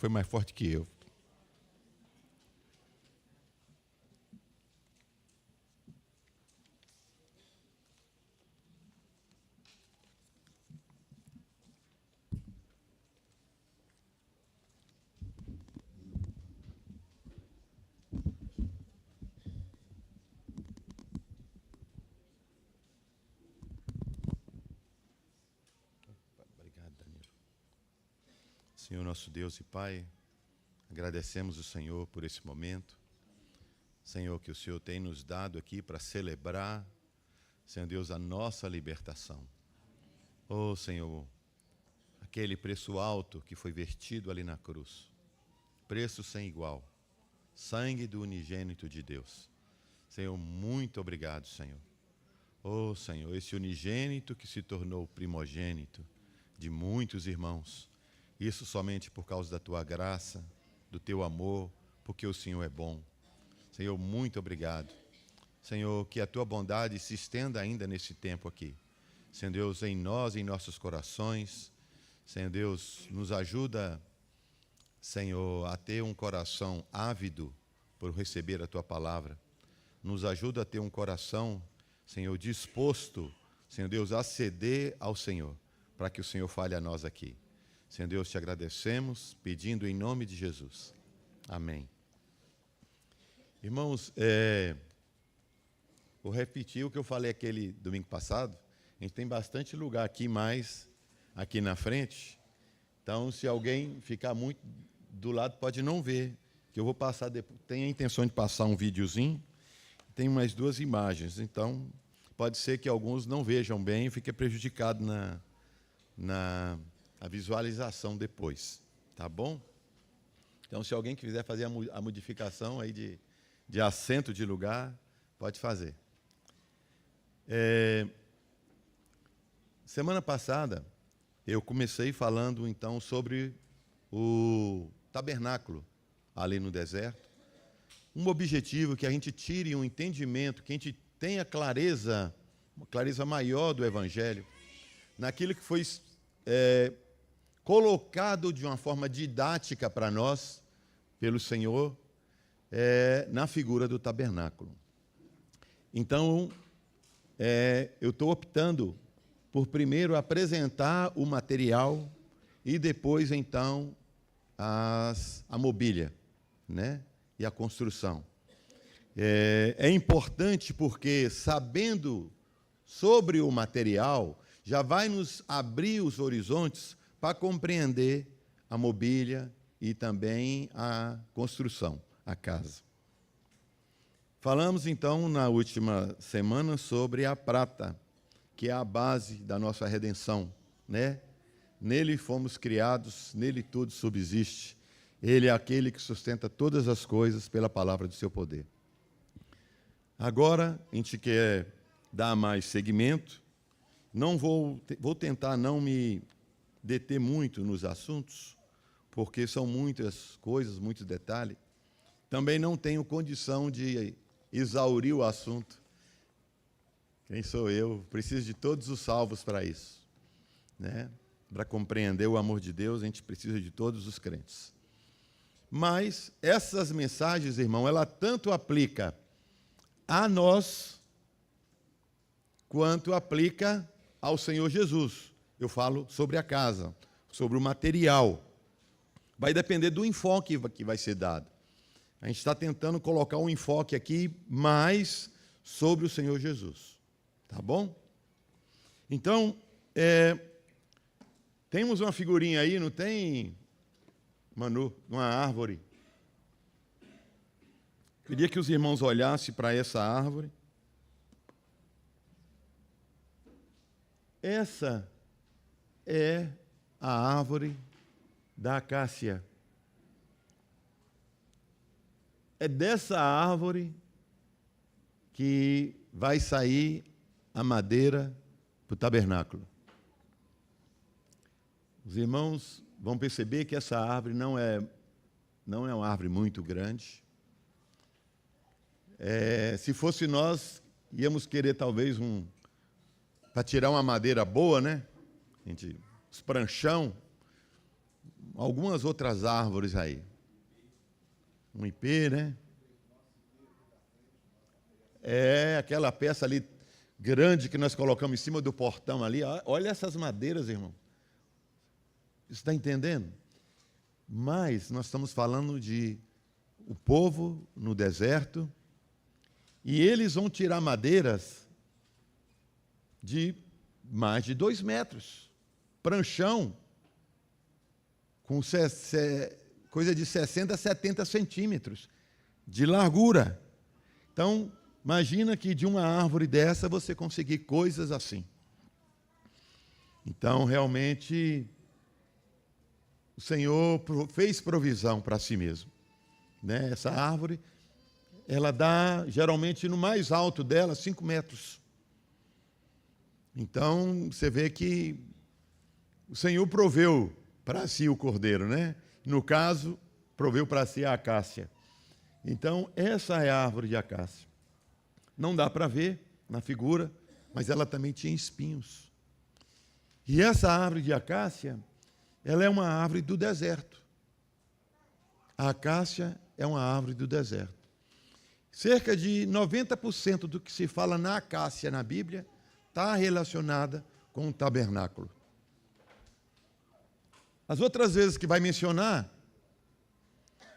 Foi mais forte que eu. Obrigado, Danilo. Senhor nosso Deus e Pai, agradecemos o Senhor por esse momento. Senhor, que o Senhor tem nos dado aqui para celebrar, Senhor Deus, a nossa libertação. Oh, Senhor, aquele preço alto que foi vertido ali na cruz, preço sem igual, sangue do unigênito de Deus. Senhor, muito obrigado, Senhor. Oh, Senhor, esse unigênito que se tornou primogênito de muitos irmãos, isso somente por causa da Tua graça, do Teu amor, porque o Senhor é bom. Senhor, muito obrigado. Senhor, que a Tua bondade se estenda ainda nesse tempo aqui. Senhor Deus, em nós, em nossos corações. Senhor Deus, nos ajuda, Senhor, a ter um coração ávido por receber a Tua palavra. Nos ajuda a ter um coração, Senhor, disposto, Senhor Deus, a ceder ao Senhor, para que o Senhor fale a nós aqui. Senhor Deus, te agradecemos, pedindo em nome de Jesus. Amém. Irmãos, vou repetir o que eu falei aquele domingo passado. A gente tem bastante lugar aqui, mais aqui na frente. Então, se alguém ficar muito do lado, pode não ver, que eu vou passar depois. Tenho a intenção de passar um videozinho. Tem umas 2 imagens, então pode ser que alguns não vejam bem e fique prejudicado na visualização depois, tá bom? Então, se alguém quiser fazer a modificação aí de assento de lugar, pode fazer. Semana passada, eu comecei falando, então, sobre o tabernáculo ali no deserto. Um objetivo que a gente tire um entendimento, que a gente tenha clareza, uma clareza maior do Evangelho, naquilo que foi colocado de uma forma didática para nós, pelo Senhor, na figura do tabernáculo. Então, eu estou optando por primeiro apresentar o material e depois, então, a mobília, né? E a construção. É importante porque, sabendo sobre o material, já vai nos abrir os horizontes para compreender a mobília e também a construção, a casa. Falamos, então, na última semana sobre a prata, que é a base da nossa redenção, né? Nele fomos criados, nele tudo subsiste. Ele é aquele que sustenta todas as coisas pela palavra do seu poder. Agora, a gente quer dar mais seguimento. Não vou tentar não me deter muito nos assuntos, porque são muitas coisas, muitos detalhes. Também não tenho condição de exaurir o assunto. Quem sou eu? Preciso de todos os salvos para isso, né? Para compreender o amor de Deus, a gente precisa de todos os crentes. Mas essas mensagens, irmão, ela tanto aplica a nós, quanto aplica ao Senhor Jesus. Eu falo sobre a casa, sobre o material. Vai depender do enfoque que vai ser dado. A gente está tentando colocar um enfoque aqui mais sobre o Senhor Jesus. Tá bom? Então, temos uma figurinha aí, não tem, Manu? Uma árvore. Queria que os irmãos olhassem para essa árvore. Essa é a árvore da acácia. É dessa árvore que vai sair a madeira para o tabernáculo. Os irmãos vão perceber que essa árvore não é uma árvore muito grande. Se fosse nós, íamos querer talvez para tirar uma madeira boa, né? Os pranchão, algumas outras árvores aí. Um ipê, né? É, aquela peça ali grande que nós colocamos em cima do portão ali. Olha essas madeiras, irmão. Você está entendendo? Mas nós estamos falando de o povo no deserto, e eles vão tirar madeiras de mais de 2 metros, pranchão, com coisa de 60 a 70 centímetros de largura. Então, imagina que de uma árvore dessa você conseguir coisas assim. Então, realmente, o Senhor fez provisão para si mesmo. Né? Essa árvore, ela dá, geralmente, no mais alto dela, 5 metros. Então, você vê que o Senhor proveu para si o cordeiro, né? No caso, proveu para si a acácia. Então, essa é a árvore de acácia. Não dá para ver na figura, mas ela também tinha espinhos. E essa árvore de acácia, ela é uma árvore do deserto. A acácia é uma árvore do deserto. Cerca de 90% do que se fala na acácia na Bíblia está relacionada com o tabernáculo. As outras vezes que vai mencionar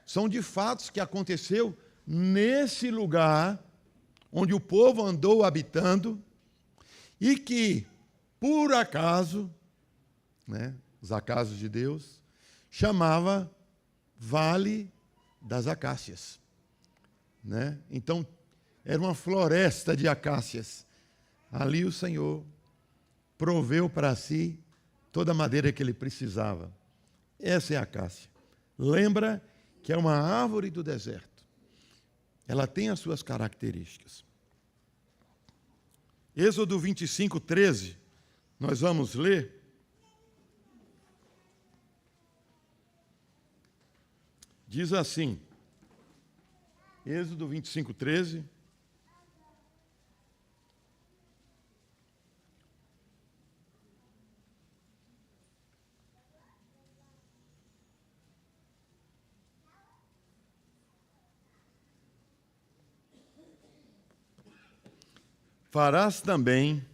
são de fatos que aconteceu nesse lugar onde o povo andou habitando e que, por acaso, né, os acasos de Deus, chamava Vale das Acácias. Né? Então, era uma floresta de acácias. Ali o Senhor proveu para si toda a madeira que ele precisava. Essa é a acácia. Lembra que é uma árvore do deserto. Ela tem as suas características. Êxodo 25, 13, nós vamos ler. Diz assim, Êxodo 25, 13. Farás também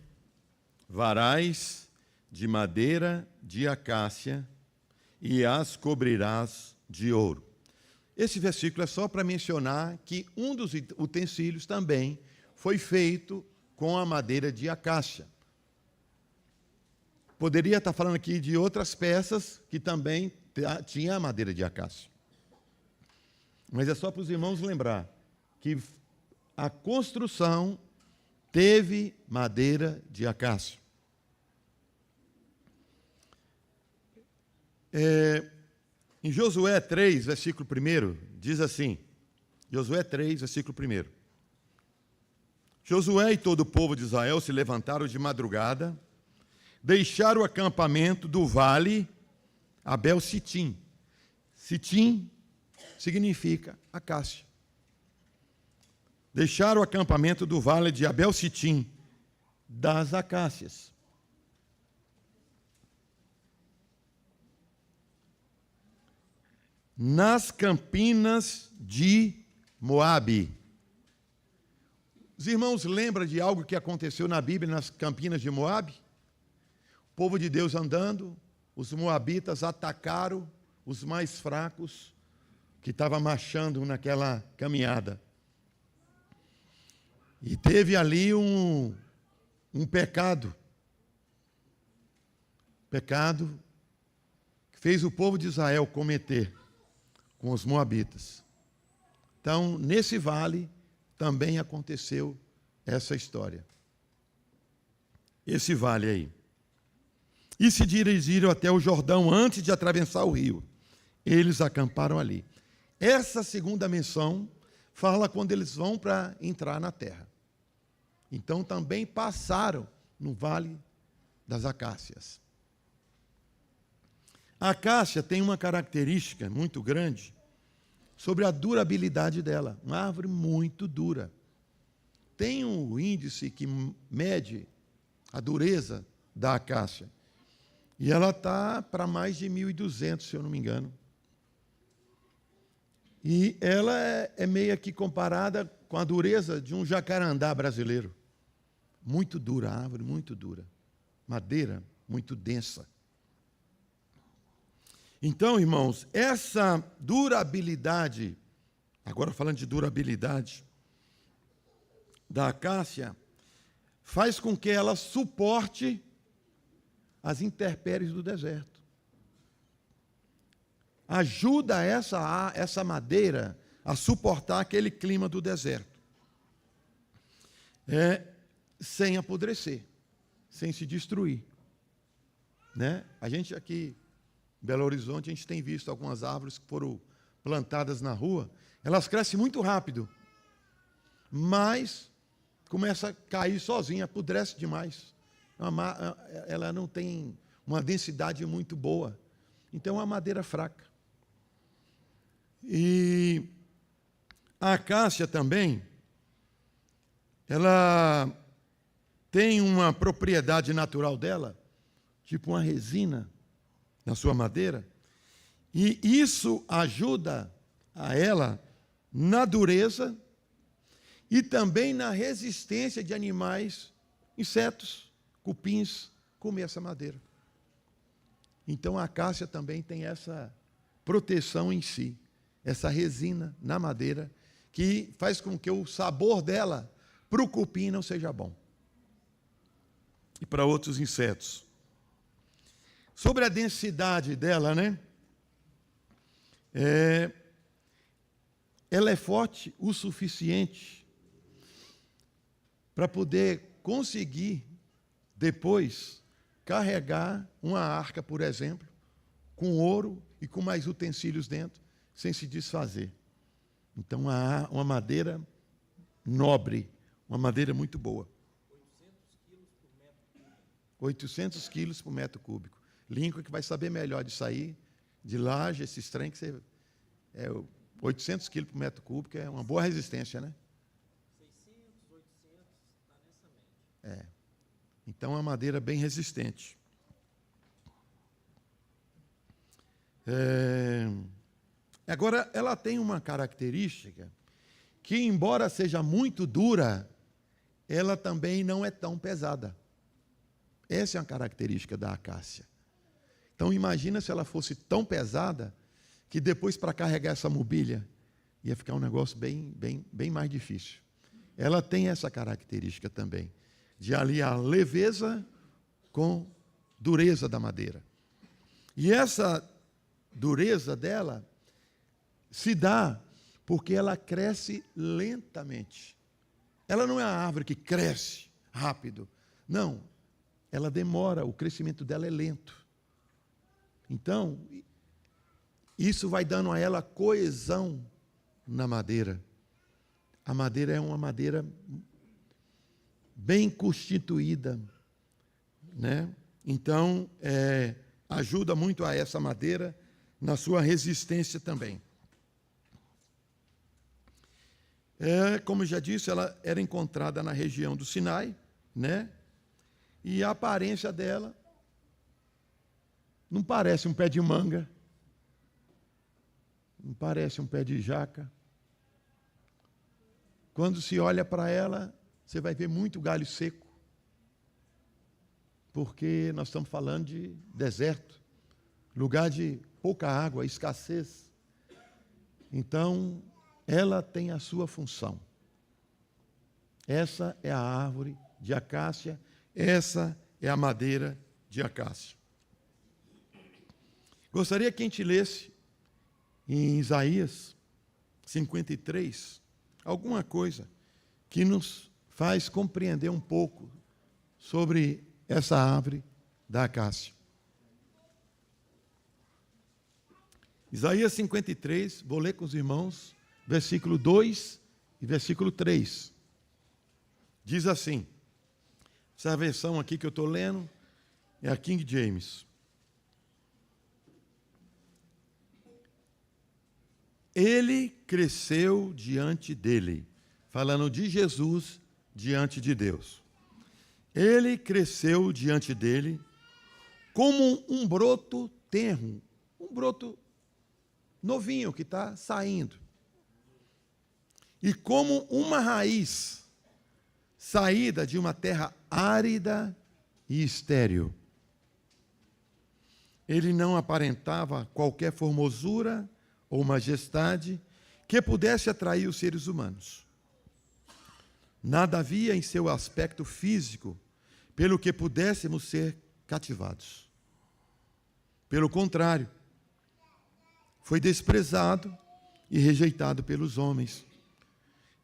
varais de madeira de acácia e as cobrirás de ouro. Esse versículo é só para mencionar que um dos utensílios também foi feito com a madeira de acácia. Poderia estar falando aqui de outras peças que também tinha a madeira de acácia. Mas é só para os irmãos lembrar que a construção teve madeira de acácia. Em Josué 3, versículo 1, diz assim, Josué 3, versículo 1. Josué e todo o povo de Israel se levantaram de madrugada, deixaram o acampamento do vale Abel-Sitim. Sitim significa acácia. Deixaram o acampamento do vale de Abel-Sitim, das acácias. Nas campinas de Moabe. Os irmãos lembram de algo que aconteceu na Bíblia nas campinas de Moabe? O povo de Deus andando, os moabitas atacaram os mais fracos que estavam marchando naquela caminhada. E teve ali um pecado. Pecado que fez o povo de Israel cometer com os moabitas. Então, nesse vale também aconteceu essa história. Esse vale aí. E se dirigiram até o Jordão antes de atravessar o rio. Eles acamparam ali. Essa segunda menção fala quando eles vão para entrar na terra. Então, também passaram no Vale das Acácias. A acácia tem uma característica muito grande sobre a durabilidade dela. Uma árvore muito dura. Tem um índice que mede a dureza da acácia. E ela está para mais de 1.200, se eu não me engano. E ela é meio que comparada com a dureza de um jacarandá brasileiro. Muito dura a árvore, muito dura. Madeira muito densa. Então, irmãos, essa durabilidade, agora falando de durabilidade, da acácia, faz com que ela suporte as intempéries do deserto. Ajuda essa madeira a suportar aquele clima do deserto. Sem apodrecer, sem se destruir. Né? A gente aqui, em Belo Horizonte, a gente tem visto algumas árvores que foram plantadas na rua, elas crescem muito rápido, mas começa a cair sozinha, apodrece demais. Ela não tem uma densidade muito boa. Então, é uma madeira fraca. E a acácia também, ela tem uma propriedade natural dela, tipo uma resina na sua madeira, e isso ajuda a ela na dureza e também na resistência de animais, insetos, cupins, comer essa madeira. Então a acácia também tem essa proteção em si, essa resina na madeira, que faz com que o sabor dela para o cupim não seja bom. E para outros insetos. Sobre a densidade dela, né? Ela é forte o suficiente para poder conseguir, depois, carregar uma arca, por exemplo, com ouro e com mais utensílios dentro, sem se desfazer. Então, uma madeira nobre, uma madeira muito boa. 800 quilos por metro cúbico. Lincoln que vai saber melhor disso aí, de laje, esses trem que você... 800 quilos por metro cúbico é uma boa resistência, né? 600, 800, está nessa média. Então, é uma madeira bem resistente. Agora, ela tem uma característica que, embora seja muito dura, ela também não é tão pesada. Essa é uma característica da acácia. Então, imagina se ela fosse tão pesada que depois, para carregar essa mobília, ia ficar um negócio bem mais difícil. Ela tem essa característica também, de aliar leveza com dureza da madeira. E essa dureza dela se dá porque ela cresce lentamente. Ela não é uma árvore que cresce rápido. Não, ela demora, o crescimento dela é lento. Então, isso vai dando a ela coesão na madeira. A madeira é uma madeira bem constituída, né? Então, ajuda muito a essa madeira na sua resistência também. Como já disse, ela era encontrada na região do Sinai, né? E a aparência dela não parece um pé de manga, não parece um pé de jaca. Quando se olha para ela, você vai ver muito galho seco, porque nós estamos falando de deserto, lugar de pouca água, escassez. Então, ela tem a sua função. Essa é a árvore de acácia, essa é a madeira de acácia. Gostaria que a gente lesse em Isaías 53 alguma coisa que nos faz compreender um pouco sobre essa árvore da acácia. Isaías 53, vou ler com os irmãos, versículo 2 e versículo 3. Diz assim, essa versão aqui que eu estou lendo é a King James. Ele cresceu diante dele, falando de Jesus diante de Deus. Ele cresceu diante dele como um broto tenro, um broto novinho que está saindo. E como uma raiz saída de uma terra árida e estéril. Ele não aparentava qualquer formosura ou majestade que pudesse atrair os seres humanos. Nada havia em seu aspecto físico pelo que pudéssemos ser cativados. Pelo contrário, foi desprezado e rejeitado pelos homens.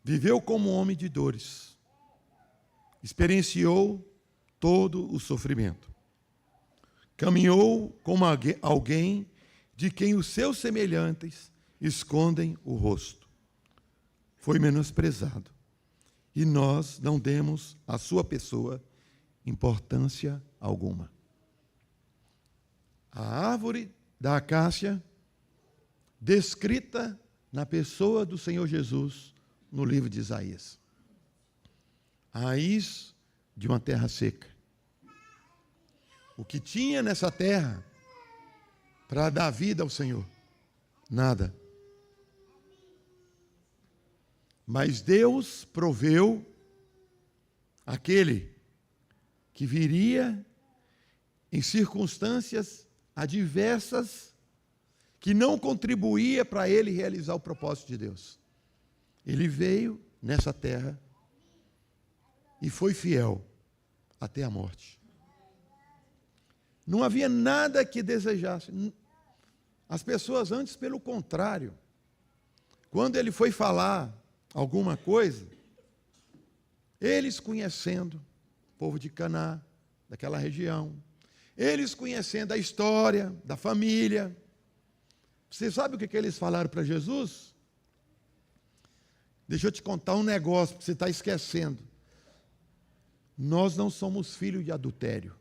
Viveu como um homem de dores. Experienciou todo o sofrimento. Caminhou como alguém de quem os seus semelhantes escondem o rosto. Foi menosprezado. E nós não demos à sua pessoa importância alguma. A árvore da acácia, descrita na pessoa do Senhor Jesus no livro de Isaías. A raiz de uma terra seca. O que tinha nessa terra para dar vida ao Senhor? Nada. Mas Deus proveu aquele que viria em circunstâncias adversas que não contribuía para ele realizar o propósito de Deus. Ele veio nessa terra e foi fiel até a morte. Não havia nada que desejasse. As pessoas antes, pelo contrário, quando ele foi falar alguma coisa, eles conhecendo o povo de Caná, daquela região, eles conhecendo a história da família, você sabe o que eles falaram para Jesus? Deixa eu te contar um negócio, porque você está esquecendo. Nós não somos filhos de adultério.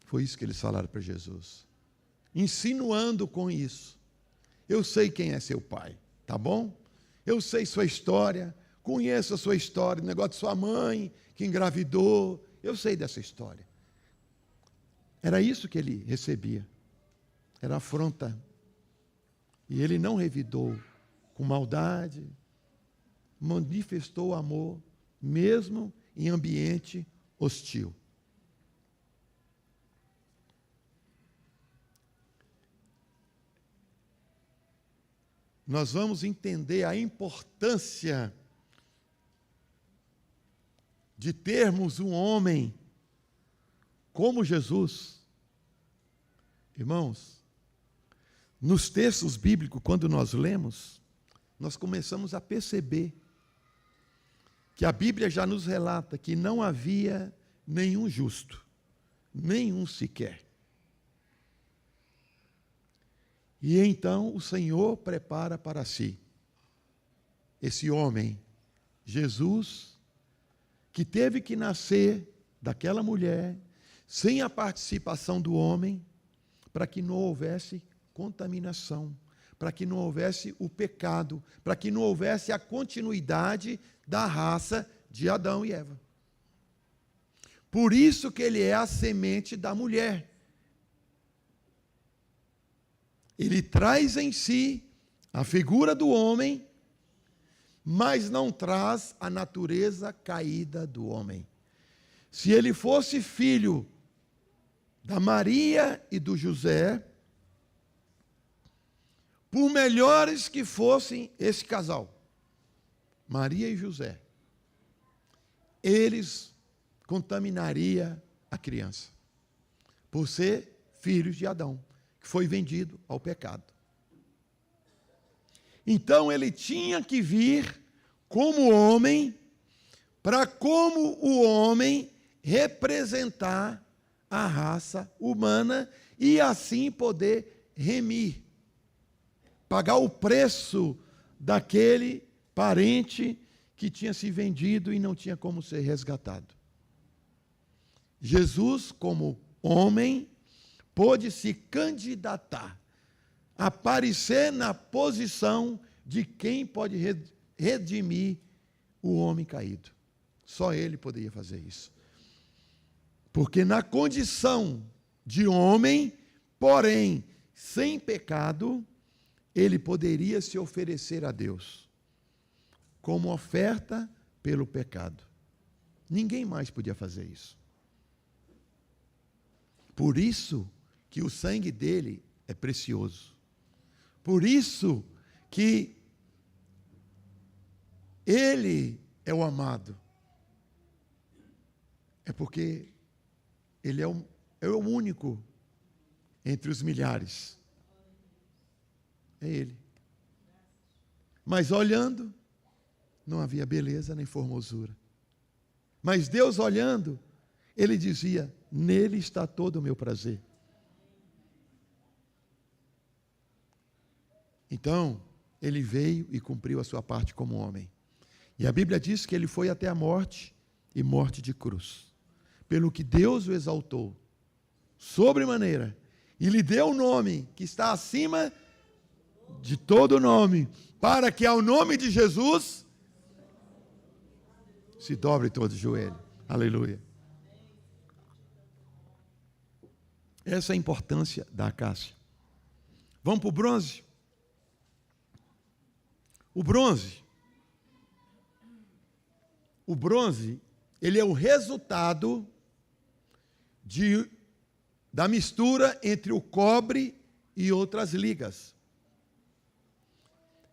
Foi isso que eles falaram para Jesus. Insinuando com isso. Eu sei quem é seu pai, tá bom? Eu sei sua história, conheço a sua história, o negócio de sua mãe que engravidou. Eu sei dessa história. Era isso que ele recebia. Era afronta. E ele não revidou com maldade, manifestou amor, mesmo em ambiente hostil. Nós vamos entender a importância de termos um homem como Jesus. Irmãos, nos textos bíblicos, quando nós lemos, nós começamos a perceber que a Bíblia já nos relata que não havia nenhum justo, nenhum sequer. E então o Senhor prepara para si esse homem, Jesus, que teve que nascer daquela mulher, sem a participação do homem, para que não houvesse contaminação, para que não houvesse o pecado, para que não houvesse a continuidade da raça de Adão e Eva. Por isso que ele é a semente da mulher. Ele traz em si a figura do homem, mas não traz a natureza caída do homem. Se ele fosse filho da Maria e do José, por melhores que fossem esse casal, Maria e José, eles contaminariam a criança, por ser filhos de Adão, que foi vendido ao pecado. Então ele tinha que vir como homem, para como o homem representar a raça humana e assim poder remir, pagar o preço daquele parente que tinha se vendido e não tinha como ser resgatado. Jesus, como homem, pôde se candidatar, aparecer na posição de quem pode redimir o homem caído. Só ele poderia fazer isso. Porque na condição de homem, porém sem pecado, ele poderia se oferecer a Deus como oferta pelo pecado. Ninguém mais podia fazer isso. Por isso que o sangue dele é precioso. Por isso que ele é o amado. É porque ele é o único entre os milhares. É ele. Mas olhando, não havia beleza nem formosura. Mas Deus olhando, ele dizia: nele está todo o meu prazer. Então, ele veio e cumpriu a sua parte como homem. E a Bíblia diz que ele foi até a morte, e morte de cruz. Pelo que Deus o exaltou, sobremaneira, e lhe deu o nome que está acima de todo nome, para que ao nome de Jesus se dobre todo o joelho. Aleluia. Essa é a importância da acácia. Vamos para o bronze? O bronze, ele é o resultado da mistura entre o cobre e outras ligas.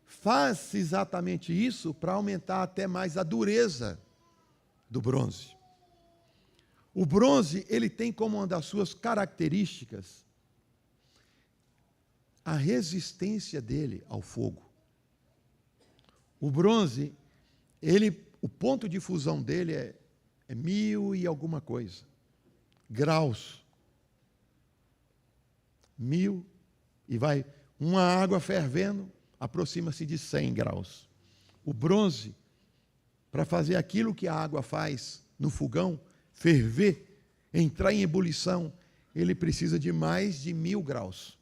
Faz exatamente isso para aumentar até mais a dureza do bronze. O bronze, ele tem como uma das suas características a resistência dele ao fogo. O bronze, o ponto de fusão dele é 1000 e alguma coisa graus. 1000 e vai uma água fervendo, aproxima-se de 100 graus. O bronze, para fazer aquilo que a água faz no fogão, ferver, entrar em ebulição, ele precisa de mais de 1000 graus.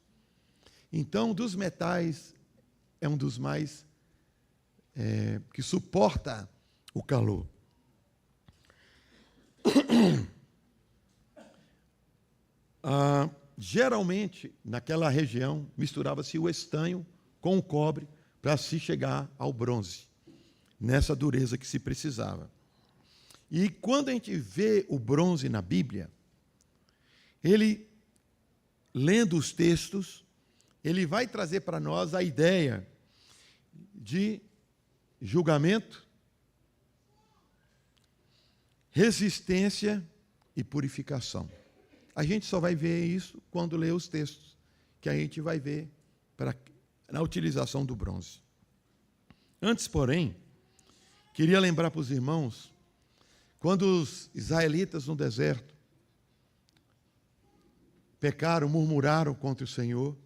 Então, dos metais, é um dos mais que suporta o calor. Geralmente, naquela região, misturava-se o estanho com o cobre para se chegar ao bronze, nessa dureza que se precisava. E quando a gente vê o bronze na Bíblia, ele, lendo os textos, ele vai trazer para nós a ideia de julgamento, resistência e purificação. A gente só vai ver isso quando lê os textos, que a gente vai ver na utilização do bronze. Antes, porém, queria lembrar para os irmãos, quando os israelitas no deserto pecaram, murmuraram contra o Senhor,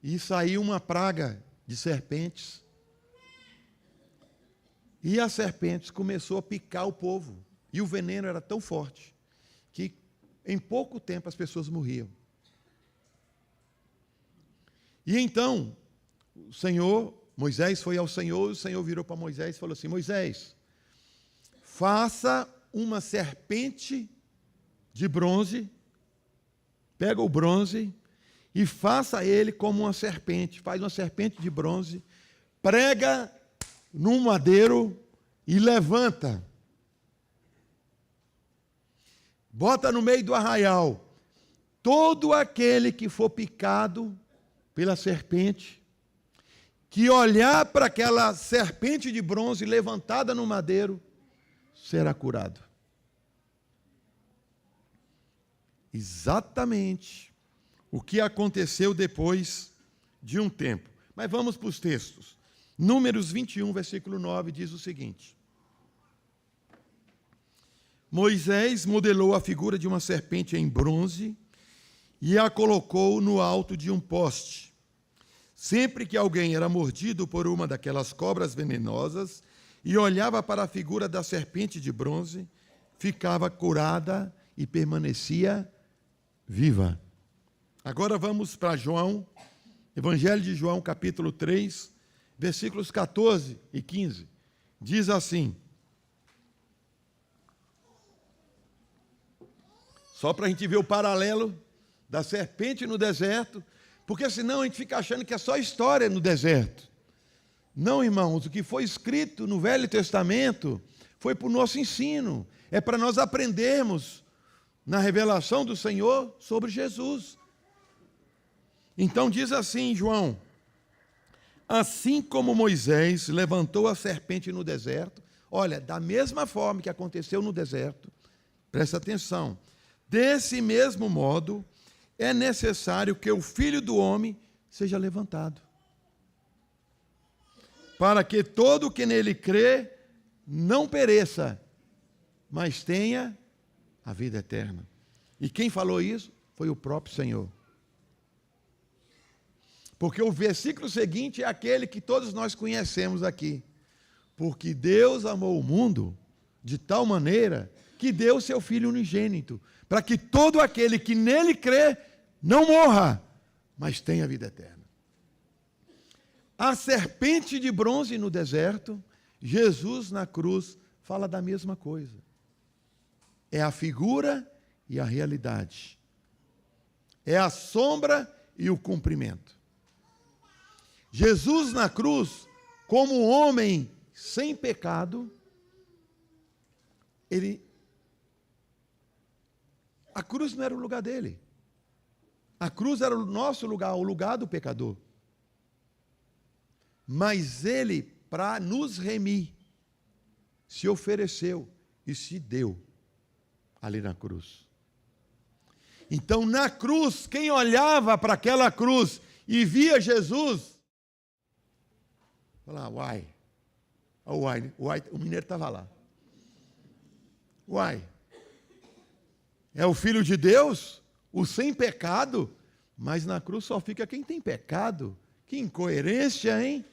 e saiu uma praga de serpentes, e as serpentes começou a picar o povo, e o veneno era tão forte, que em pouco tempo as pessoas morriam. E então, Moisés foi ao Senhor, e o Senhor virou para Moisés e falou assim: Moisés, faça uma serpente de bronze, pega o bronze e faça ele como uma serpente, faz uma serpente de bronze, prega num madeiro e levanta. Bota no meio do arraial. Todo aquele que for picado pela serpente, que olhar para aquela serpente de bronze levantada no madeiro, será curado. Exatamente o que aconteceu depois de um tempo. Mas vamos para os textos. Números 21, versículo 9, diz o seguinte: Moisés modelou a figura de uma serpente em bronze e a colocou no alto de um poste. Sempre que alguém era mordido por uma daquelas cobras venenosas e olhava para a figura da serpente de bronze, ficava curada e permanecia viva. Agora vamos para João, Evangelho de João, capítulo 3, versículos 14 e 15. Diz assim: Só para a gente ver o paralelo da serpente no deserto, porque senão a gente fica achando que é só história no deserto. Não, irmãos, o que foi escrito no Velho Testamento foi para o nosso ensino, é para nós aprendermos na revelação do Senhor sobre Jesus. Então diz assim, João: assim como Moisés levantou a serpente no deserto, olha, da mesma forma que aconteceu no deserto, presta atenção, desse mesmo modo é necessário que o Filho do Homem seja levantado, para que todo o que nele crê não pereça, mas tenha a vida eterna. E quem falou isso foi o próprio Senhor. Porque o versículo seguinte é aquele que todos nós conhecemos aqui. Porque Deus amou o mundo de tal maneira que deu seu Filho unigênito, para que todo aquele que nele crê não morra, mas tenha vida eterna. A serpente de bronze no deserto, Jesus na cruz fala da mesma coisa. É a figura e a realidade. É a sombra e o cumprimento. Jesus na cruz, como homem sem pecado, a cruz não era o lugar dele. A cruz era o nosso lugar, o lugar do pecador. Mas ele, para nos remir, se ofereceu e se deu ali na cruz. Então, na cruz, quem olhava para aquela cruz e via Jesus, falava, uai, o mineiro estava lá. Uai, é o Filho de Deus, o sem pecado, mas na cruz só fica quem tem pecado. Que incoerência, hein?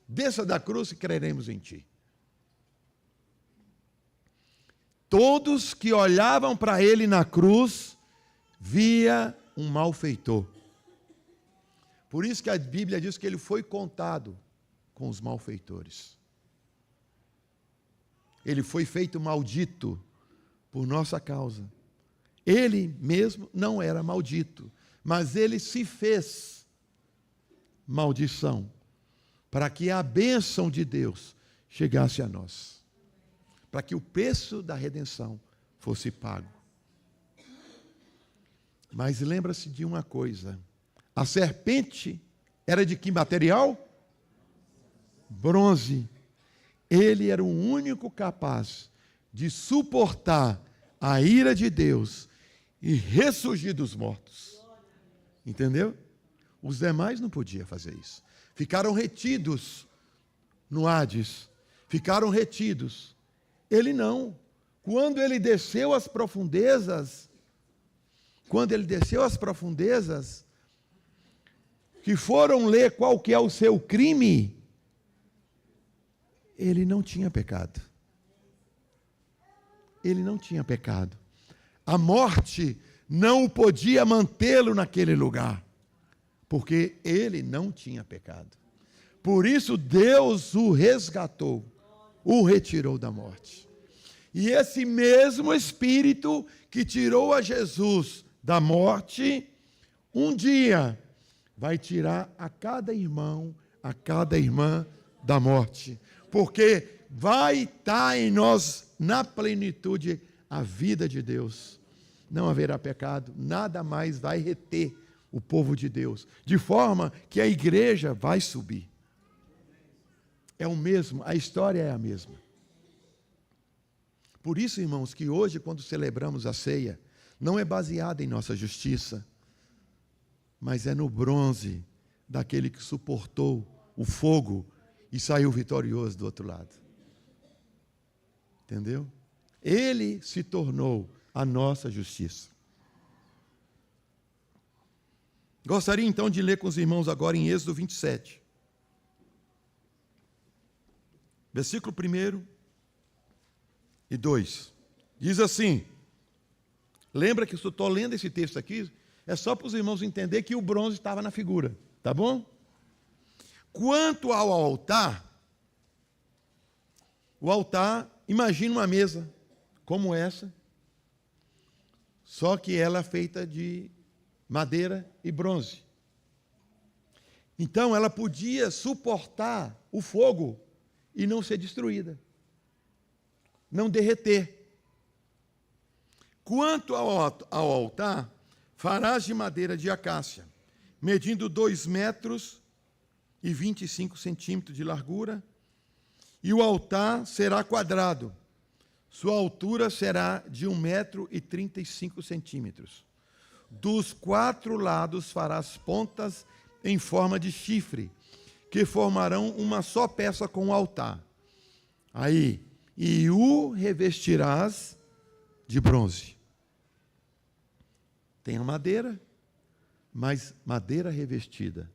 Desça da cruz e creremos em ti. Todos que olhavam para ele na cruz, via um malfeitor. Por isso que a Bíblia diz que ele foi contado com os malfeitores. Ele foi feito maldito por nossa causa. Ele mesmo não era maldito, mas ele se fez maldição, para que a bênção de Deus chegasse a nós, para que o preço da redenção fosse pago. Mas lembra-se de uma coisa, a serpente era de que material? Bronze. Ele era o único capaz de suportar a ira de Deus e ressurgir dos mortos. Entendeu? Os demais não podiam fazer isso. Ficaram retidos no Hades. Ficaram retidos. Ele não. Quando ele desceu às profundezas, que foram ler qual que é o seu crime, ele não tinha pecado. Ele não tinha pecado. A morte não podia mantê-lo naquele lugar, porque ele não tinha pecado. Por isso Deus o resgatou, o retirou da morte. E esse mesmo Espírito que tirou a Jesus da morte, um dia vai tirar a cada irmão, a cada irmã da morte. Porque vai estar em nós, na plenitude, a vida de Deus. Não haverá pecado, nada mais vai reter o povo de Deus. De forma que a igreja vai subir. É o mesmo, a história é a mesma. Por isso, irmãos, que hoje, quando celebramos a ceia, não é baseada em nossa justiça, mas é no bronze daquele que suportou o fogo e saiu vitorioso do outro lado. Entendeu? Ele se tornou a nossa justiça. Gostaria então de ler com os irmãos agora em Êxodo 27. Versículo 1 e 2. Diz assim, lembra que eu estou lendo esse texto aqui, é só para os irmãos entenderem que o bronze estava na figura, tá bom? Quanto ao altar, o altar, imagina uma mesa como essa, só que ela é feita de madeira e bronze. Então, ela podia suportar o fogo e não ser destruída, não derreter. Quanto ao altar, farás de madeira de acácia, medindo 2 metros e 25 centímetros de largura, e o altar será quadrado. Sua altura será de 1 metro e 35 centímetros. Dos 4 lados farás pontas em forma de chifre, que formarão uma só peça com o altar. Aí, e o revestirás de bronze. Tem a madeira, mas madeira revestida.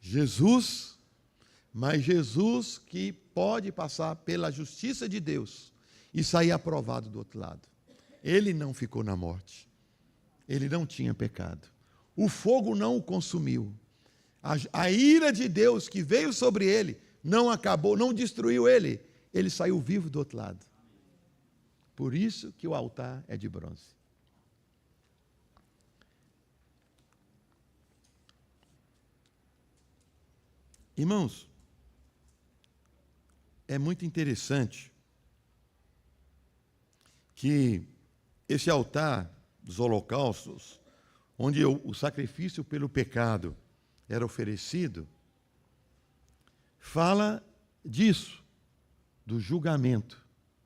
Jesus, mas Jesus que pode passar pela justiça de Deus e sair aprovado do outro lado. Ele não ficou na morte. Ele não tinha pecado. O fogo não o consumiu. A ira de Deus que veio sobre ele não acabou, não destruiu ele. Ele saiu vivo do outro lado. Por isso que o altar é de bronze. Irmãos, é muito interessante que esse altar dos holocaustos, onde o sacrifício pelo pecado era oferecido, fala disso, do julgamento.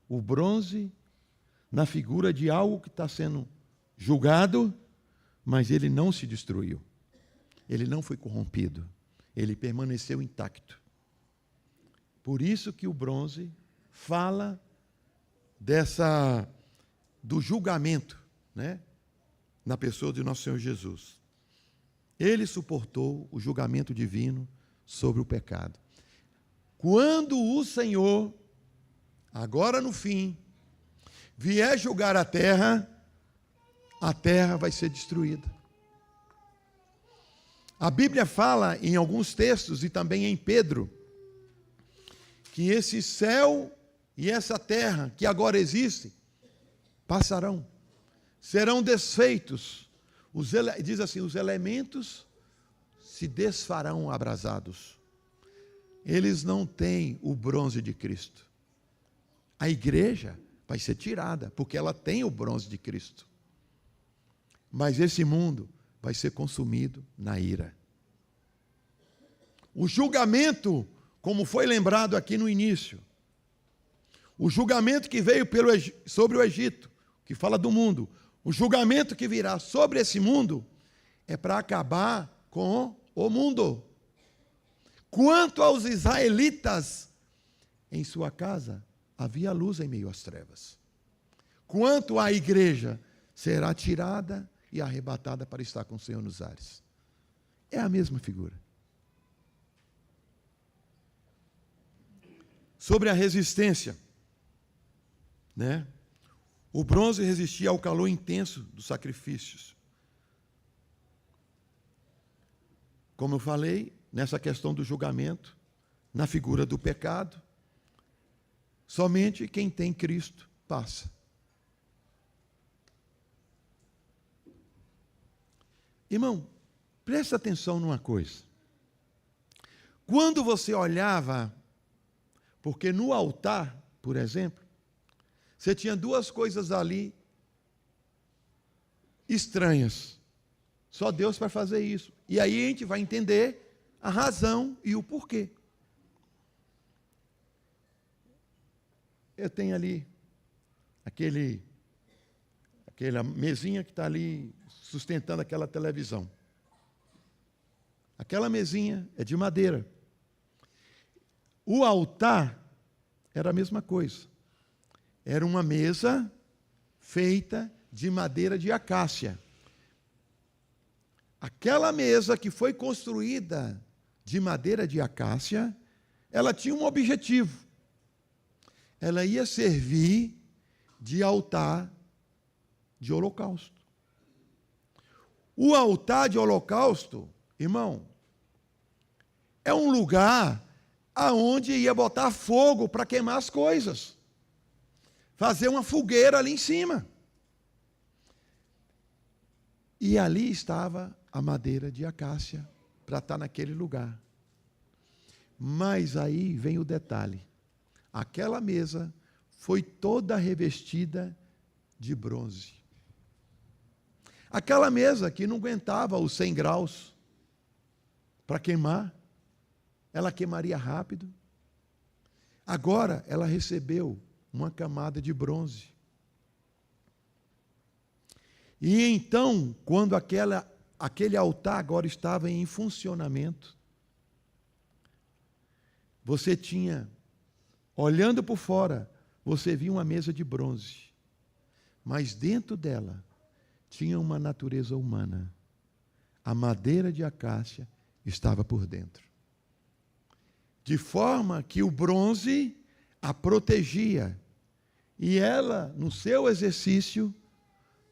O bronze na figura de algo que está sendo julgado, mas ele não se destruiu. Ele não foi corrompido. Ele permaneceu intacto. Por isso que o bronze fala do julgamento, né, na pessoa de nosso Senhor Jesus. Ele suportou o julgamento divino sobre o pecado. Quando o Senhor, agora no fim, vier julgar a terra vai ser destruída. A Bíblia fala em alguns textos e também em Pedro que esse céu e essa terra que agora existem passarão, serão desfeitos. Diz assim, os elementos se desfarão abrasados. Eles não têm o bronze de Cristo. A igreja vai ser tirada, porque ela tem o bronze de Cristo. Mas esse mundo vai ser consumido na ira. O julgamento, como foi lembrado aqui no início, o julgamento que veio sobre o Egito, que fala do mundo, o julgamento que virá sobre esse mundo é para acabar com o mundo. Quanto aos israelitas, em sua casa havia luz em meio às trevas. Quanto à igreja, será tirada e arrebatada para estar com o Senhor nos ares. É a mesma figura. Sobre a resistência, né? O bronze resistia ao calor intenso dos sacrifícios. Como eu falei, nessa questão do julgamento, na figura do pecado, somente quem tem Cristo passa. Irmão, preste atenção numa coisa. Quando você olhava, porque no altar, por exemplo, você tinha 2 coisas ali estranhas. Só Deus para fazer isso. E aí a gente vai entender a razão e o porquê. Eu tenho ali aquela mesinha que está ali sustentando aquela televisão. Aquela mesinha é de madeira. O altar era a mesma coisa. Era uma mesa feita de madeira de acácia. Aquela mesa que foi construída de madeira de acácia, ela tinha um objetivo. Ela ia servir de altar de holocausto. O altar de holocausto, irmão, é um lugar aonde ia botar fogo para queimar as coisas. Fazer uma fogueira ali em cima. E ali estava a madeira de acácia para estar naquele lugar. Mas aí vem o detalhe. Aquela mesa foi toda revestida de bronze. Aquela mesa que não aguentava os 100 graus para queimar, ela queimaria rápido. Agora ela recebeu uma camada de bronze. E então, quando aquele altar agora estava em funcionamento, você tinha, olhando por fora, você via uma mesa de bronze, mas dentro dela tinha uma natureza humana. A madeira de acácia estava por dentro. De forma que o bronze a protegia. E ela, no seu exercício,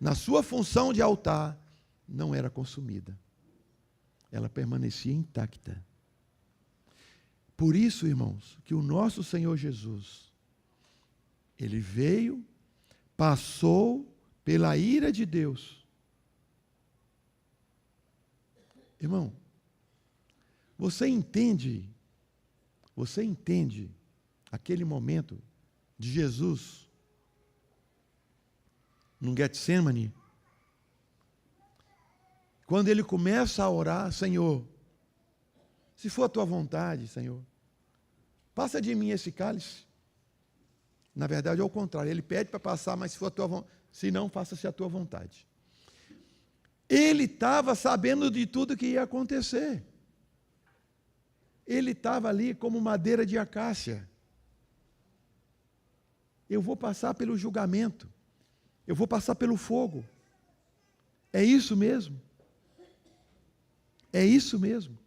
na sua função de altar, não era consumida. Ela permanecia intacta. Por isso, irmãos, que o nosso Senhor Jesus, Ele veio, passou pela ira de Deus. Irmão, você entende aquele momento de Jesus no Getsemane? Quando ele começa a orar, Senhor, se for a tua vontade, Senhor, passa de mim esse cálice. Na verdade, é o contrário, ele pede para passar, mas se for a tua vontade, se não, faça-se a tua vontade. Ele estava sabendo de tudo que ia acontecer. Ele estava ali como madeira de acácia. Eu vou passar pelo julgamento. Eu vou passar pelo fogo. É isso mesmo. É isso mesmo.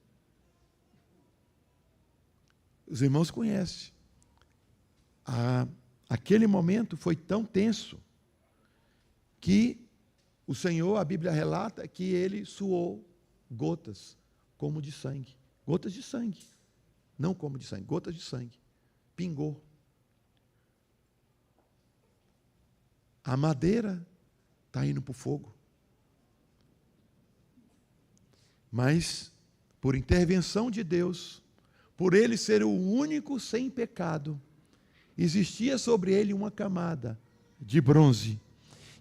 Os irmãos conhecem. Aquele momento foi tão tenso que o Senhor, a Bíblia relata que ele suou gotas como de sangue. Gotas de sangue. Não como de sangue, gotas de sangue. Pingou. A madeira está indo para o fogo. Mas, por intervenção de Deus, por ele ser o único sem pecado, existia sobre ele uma camada de bronze,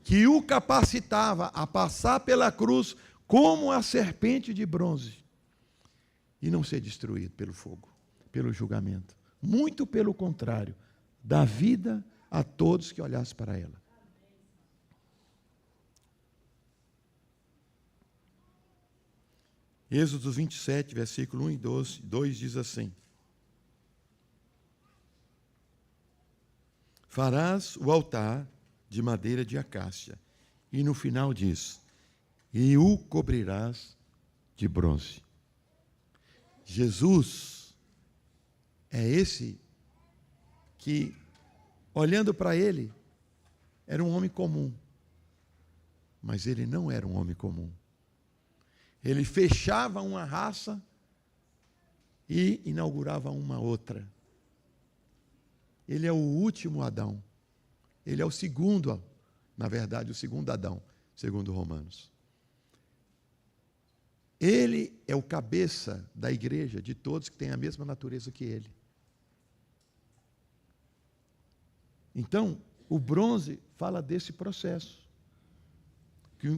que o capacitava a passar pela cruz como a serpente de bronze, e não ser destruído pelo fogo, pelo julgamento. Muito pelo contrário, dá vida a todos que olhassem para ela. Êxodo 27, versículo 1 e 2 diz assim: farás o altar de madeira de acácia, e no final diz, e o cobrirás de bronze. Jesus é esse que, olhando para ele, era um homem comum, mas ele não era um homem comum. Ele fechava uma raça e inaugurava uma outra. Ele é o último Adão. Ele é o segundo, na verdade, o segundo Adão, segundo Romanos. Ele é o cabeça da igreja, de todos que têm a mesma natureza que ele. Então, o bronze fala desse processo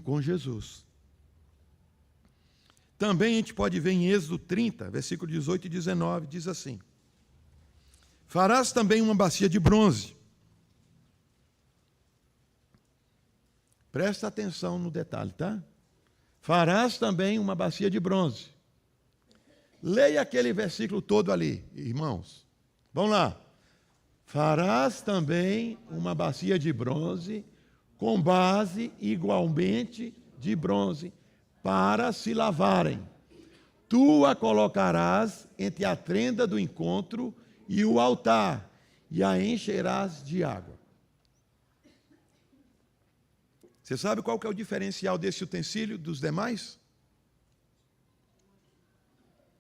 com Jesus. Também a gente pode ver em Êxodo 30, versículo 18 e 19, diz assim: farás também uma bacia de bronze. Presta atenção no detalhe, tá? Farás também uma bacia de bronze. Leia aquele versículo todo ali, irmãos. Vamos lá. Farás também uma bacia de bronze, com base igualmente de bronze, para se lavarem. Tu a colocarás entre a tenda do encontro e o altar, e a encherás de água. Você sabe qual que é o diferencial desse utensílio dos demais?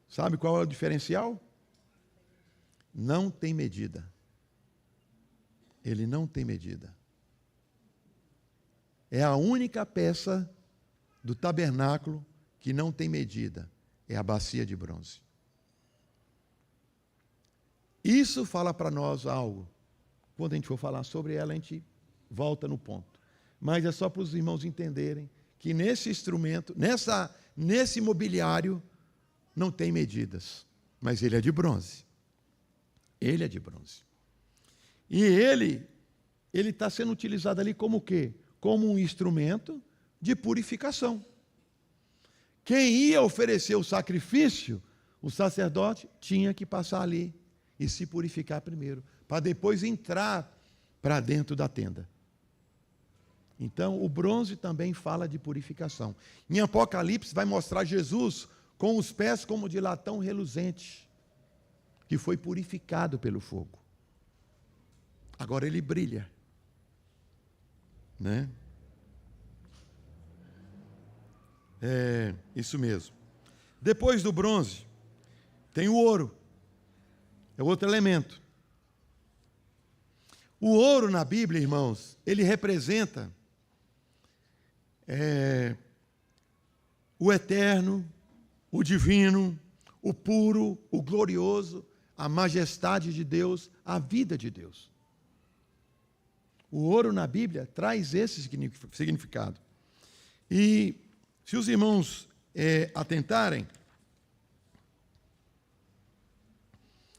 Sabe qual é o diferencial? Não tem medida. Ele não tem medida. É a única peça do tabernáculo que não tem medida é a bacia de bronze. Isso fala para nós algo. Quando a gente for falar sobre ela, a gente volta no ponto. Mas é só para os irmãos entenderem que nesse instrumento, nesse mobiliário, não tem medidas. Mas ele é de bronze. Ele é de bronze. E ele está sendo utilizado ali como o quê? Como um instrumento de purificação. Quem ia oferecer o sacrifício, o sacerdote tinha que passar ali e se purificar primeiro, para depois entrar para dentro da tenda. Então, o bronze também fala de purificação. Em Apocalipse vai mostrar Jesus com os pés como de latão reluzente, que foi purificado pelo fogo. Agora ele brilha, né? É isso mesmo. Depois do bronze, tem o ouro. É outro elemento. O ouro na Bíblia, irmãos, ele representa o eterno, o divino, o puro, o glorioso, a majestade de Deus, a vida de Deus. O ouro na Bíblia traz esse significado. E se os irmãos atentarem,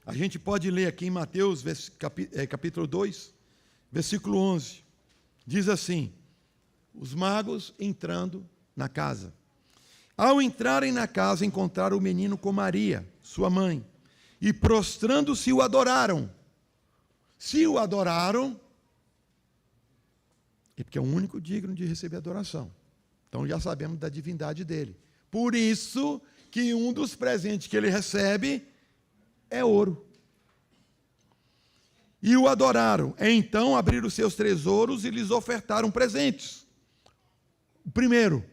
a gente pode ler aqui em Mateus, capítulo 2, versículo 11. Diz assim: os magos entrando na casa. Ao entrarem na casa, encontraram o menino com Maria, sua mãe, e prostrando-se o adoraram. Se o adoraram, é porque é o único digno de receber adoração. Então já sabemos da divindade dele. Por isso que um dos presentes que ele recebe é ouro. E o adoraram. Então abriram seus tesouros e lhes ofertaram presentes. O primeiro,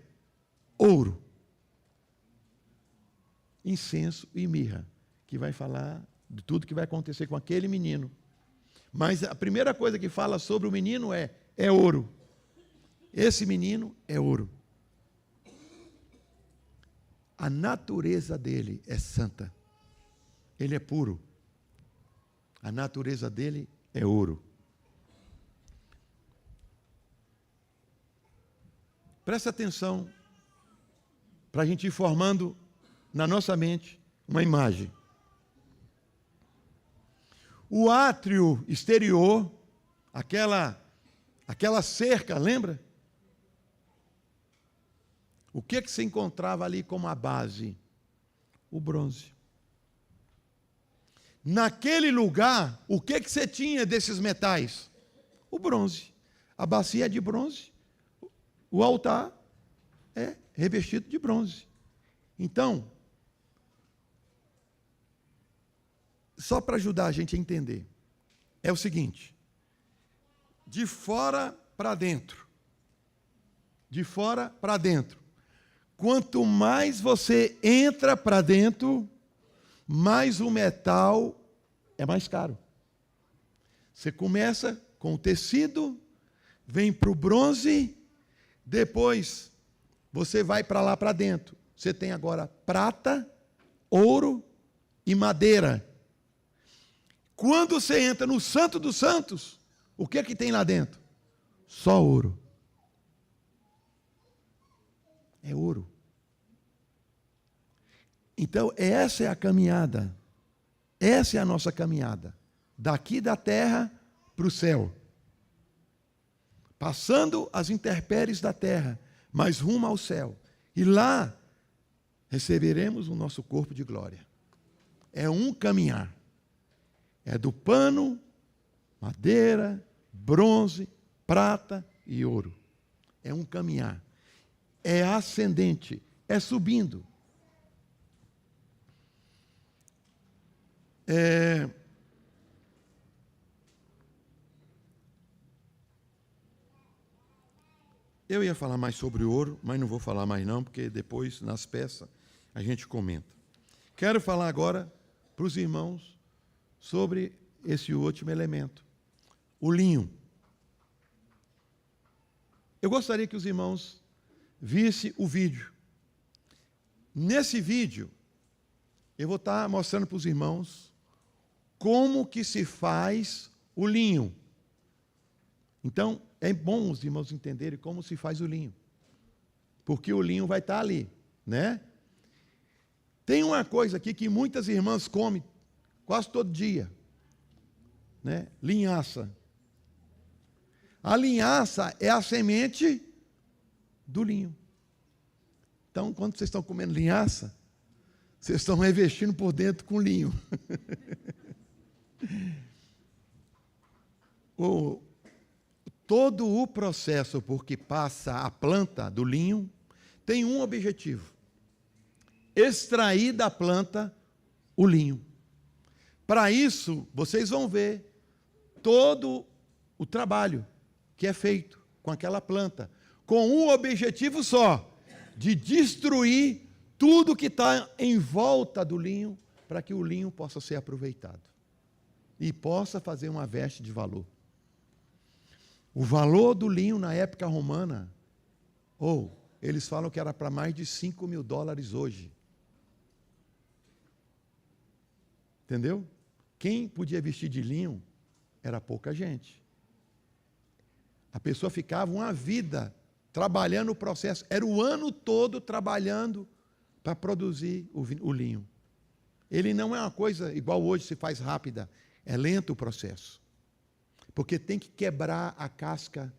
ouro, incenso e mirra, que vai falar de tudo que vai acontecer com aquele menino. Mas a primeira coisa que fala sobre o menino é ouro. Esse menino é ouro. A natureza dele é santa. Ele é puro. A natureza dele é ouro. Presta atenção para a gente ir formando na nossa mente uma imagem. O átrio exterior, aquela cerca, lembra? O que se encontrava ali como a base? O bronze. Naquele lugar, o que você tinha desses metais? O bronze. A bacia é de bronze. O altar é revestido de bronze. Então, só para ajudar a gente a entender, é o seguinte: de fora para dentro. De fora para dentro. Quanto mais você entra para dentro, mais o metal é mais caro. Você começa com o tecido, vem para o bronze, depois você vai para lá para dentro. Você tem agora prata, ouro e madeira. Quando você entra no Santo dos Santos, o que é que tem lá dentro? Só ouro. É ouro. Então, essa é a caminhada. Essa é a nossa caminhada. Daqui da terra para o céu. Passando as intempéries da terra, mas rumo ao céu. E lá receberemos o nosso corpo de glória. É um caminhar. É do pano, madeira, bronze, prata e ouro. É um caminhar. É ascendente, é subindo. Eu ia falar mais sobre o ouro, mas não vou falar mais não, porque depois, nas peças, a gente comenta. Quero falar agora para os irmãos sobre esse último elemento, o linho. Eu gostaria que os irmãos visse o vídeo. Nesse vídeo, eu vou estar mostrando para os irmãos como que se faz o linho. Então, é bom os irmãos entenderem como se faz o linho. Porque o linho vai estar ali, né? Tem uma coisa aqui que muitas irmãs comem quase todo dia, né? Linhaça. A linhaça é a semente do linho. Então, quando vocês estão comendo linhaça, vocês estão revestindo por dentro com linho. Todo o processo por que passa a planta do linho tem um objetivo: extrair da planta o linho. Para isso, vocês vão ver todo o trabalho que é feito com aquela planta, com um objetivo só: de destruir tudo que está em volta do linho, para que o linho possa ser aproveitado e possa fazer uma veste de valor. O valor do linho na época romana, eles falam que era para mais de $5.000 hoje. Entendeu? Quem podia vestir de linho era pouca gente. A pessoa ficava uma vida trabalhando o processo, era o ano todo trabalhando para produzir o linho. Ele não é uma coisa igual hoje, se faz rápida, é lento o processo. Porque tem que quebrar a casca.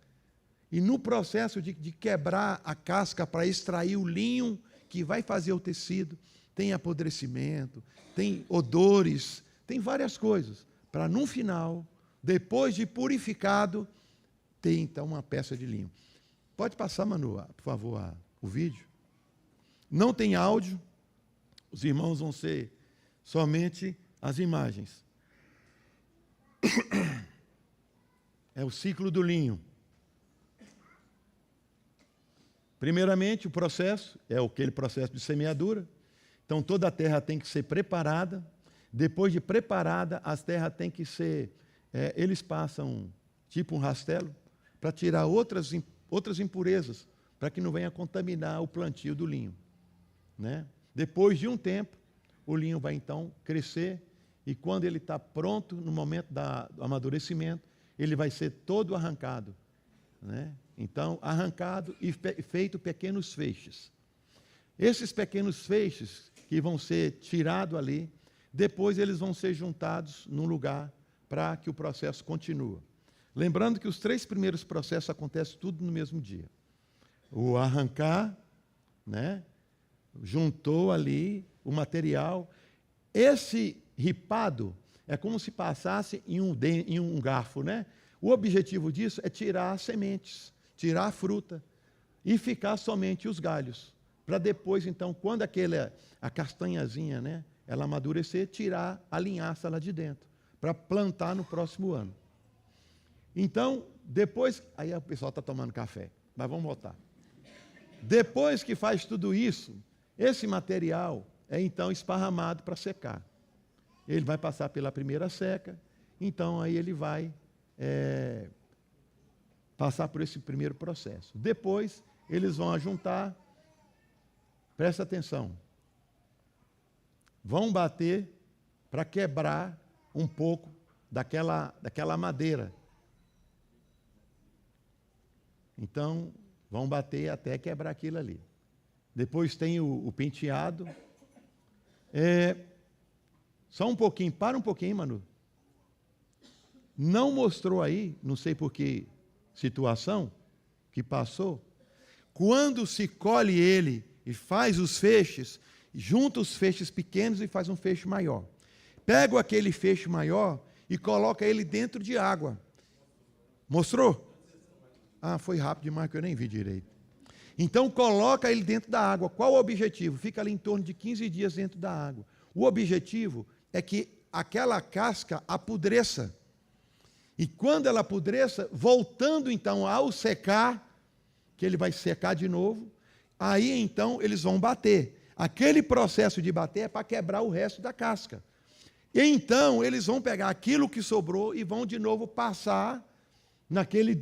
E no processo de quebrar a casca para extrair o linho que vai fazer o tecido, tem apodrecimento, tem odores, tem várias coisas. Para no final, depois de purificado, ter então uma peça de linho. Pode passar, Manu, por favor, o vídeo. Não tem áudio, os irmãos vão ser somente as imagens. É o ciclo do linho. Primeiramente, o processo é aquele processo de semeadura. Então, toda a terra tem que ser preparada. Depois de preparada, as terras têm que ser... eles passam tipo um rastelo para tirar outras impurezas, para que não venha contaminar o plantio do linho, né? Depois de um tempo, o linho vai então crescer, e quando ele está pronto, no momento do amadurecimento, ele vai ser todo arrancado, né? Então, arrancado e feito pequenos feixes. Esses pequenos feixes que vão ser tirados ali, depois eles vão ser juntados num lugar para que o processo continue. Lembrando que os 3 primeiros processos acontecem tudo no mesmo dia. O arrancar, né? Juntou ali o material. Esse ripado é como se passasse em um garfo, né? O objetivo disso é tirar as sementes, tirar a fruta e ficar somente os galhos, para depois, então, quando a castanhazinha, né, ela amadurecer, tirar a linhaça lá de dentro, para plantar no próximo ano. Então, depois, aí o pessoal está tomando café, mas vamos voltar. Depois que faz tudo isso, esse material é então esparramado para secar. Ele vai passar pela primeira seca, então aí ele vai passar por esse primeiro processo. Depois, eles vão ajuntar, presta atenção, vão bater para quebrar um pouco daquela madeira. Então, vão bater até quebrar aquilo ali. Depois tem o penteado. Só um pouquinho, para um pouquinho, Manu. Não mostrou aí, não sei por que situação que passou, quando se colhe ele e faz os feixes, junta os feixes pequenos e faz um feixe maior. Pega aquele feixe maior e coloca ele dentro de água. Mostrou? Ah, foi rápido demais que eu nem vi direito. Então, coloca ele dentro da água. Qual o objetivo? Fica ali em torno de 15 dias dentro da água. O objetivo é que aquela casca apodreça. E quando ela apodreça, voltando então ao secar, que ele vai secar de novo, aí então eles vão bater. Aquele processo de bater é para quebrar o resto da casca. E então eles vão pegar aquilo que sobrou e vão de novo passar naquele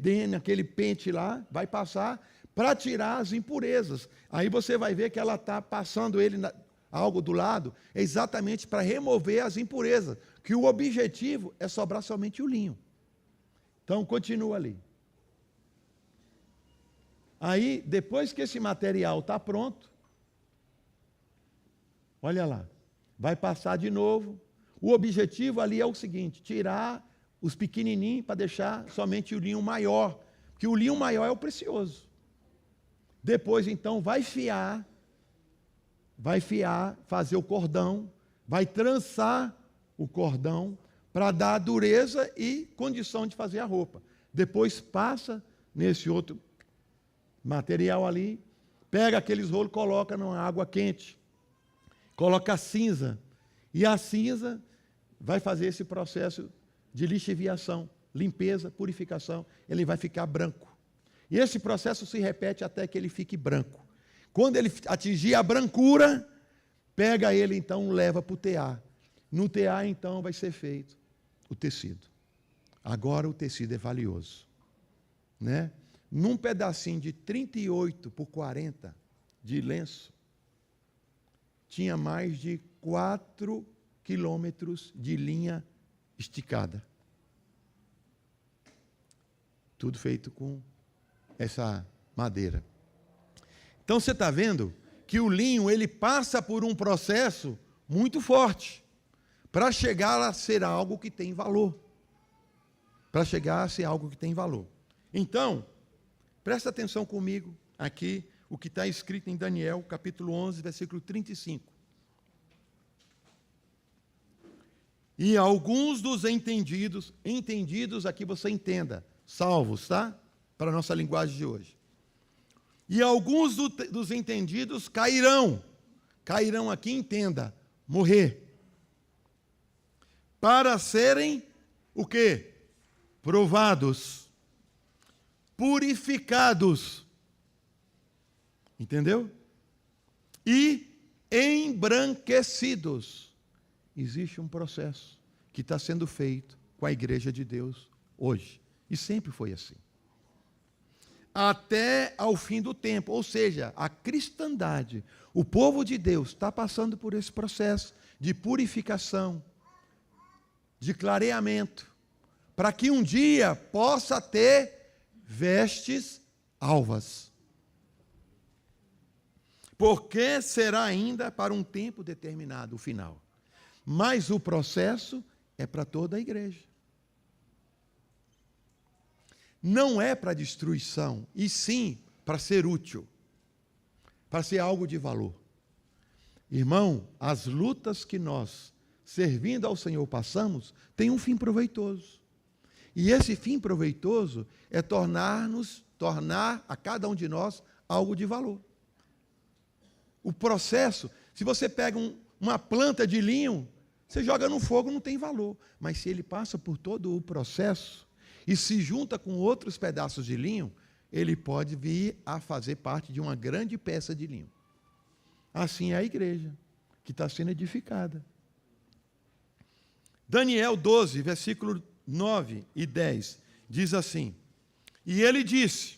pente lá, vai passar para tirar as impurezas. Aí você vai ver que ela está passando algo do lado, exatamente para remover as impurezas, que o objetivo é sobrar somente o linho. Então, continua ali. Aí, depois que esse material está pronto, olha lá, vai passar de novo. O objetivo ali é o seguinte, tirar os pequenininhos para deixar somente o linho maior, porque o linho maior é o precioso. Depois, então, vai fiar, fazer o cordão, vai trançar o cordão para dar dureza e condição de fazer a roupa. Depois passa nesse outro material ali, pega aqueles rolos, coloca numa água quente, coloca a cinza, e a cinza vai fazer esse processo de lixiviação, limpeza, purificação, ele vai ficar branco. E esse processo se repete até que ele fique branco. Quando ele atingir a brancura, pega ele então, leva para o tear. No tear então vai ser feito o tecido. Agora o tecido é valioso, né? Num pedacinho de 38 por 40 de lenço, tinha mais de 4 quilômetros de linha esticada. Tudo feito com essa madeira. Então você está vendo que o linho ele passa por um processo muito forte para chegar a ser algo que tem valor. Para chegar a ser algo que tem valor. Então, presta atenção comigo aqui, o que está escrito em Daniel, capítulo 11, versículo 35. E alguns dos entendidos aqui você entenda, salvos, tá? Para a nossa linguagem de hoje. E alguns dos entendidos cairão aqui, entenda, morrer. Para serem, o quê? Provados, purificados, entendeu? E embranquecidos. Existe um processo que está sendo feito com a igreja de Deus hoje, e sempre foi assim. Até ao fim do tempo, ou seja, a cristandade, o povo de Deus está passando por esse processo de purificação, de clareamento, para que um dia possa ter vestes alvas. Porque será ainda para um tempo determinado o final. Mas o processo é para toda a igreja. Não é para destruição, e sim para ser útil, para ser algo de valor. Irmão, as lutas que nós, servindo ao Senhor, passamos, têm um fim proveitoso. E esse fim proveitoso é tornar a cada um de nós algo de valor. O processo, se você pega uma planta de linho, você joga no fogo, não tem valor. Mas se ele passa por todo o processo e se junta com outros pedaços de linho, ele pode vir a fazer parte de uma grande peça de linho. Assim é a igreja, que está sendo edificada. Daniel 12, versículo 9 e 10, diz assim: E ele disse,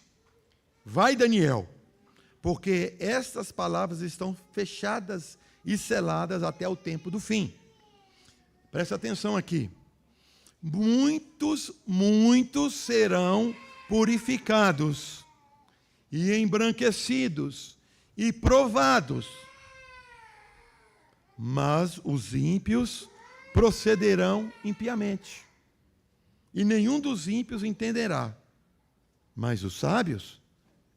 vai Daniel, porque estas palavras estão fechadas e seladas até o tempo do fim. Presta atenção aqui. Muitos serão purificados e embranquecidos e provados, mas os ímpios procederão impiamente. E nenhum dos ímpios entenderá, mas os sábios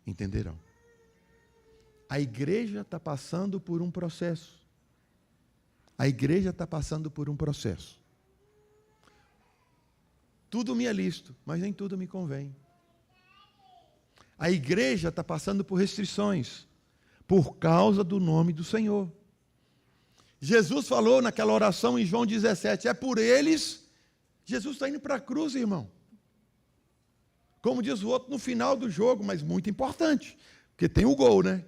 entenderão. A igreja está passando por um processo. A igreja está passando por um processo. Tudo me é lícito, mas nem tudo me convém. A igreja está passando por restrições, por causa do nome do Senhor. Jesus falou naquela oração em João 17, é por eles, Jesus está indo para a cruz, irmão. Como diz o outro, no final do jogo, mas muito importante, porque tem o gol, né?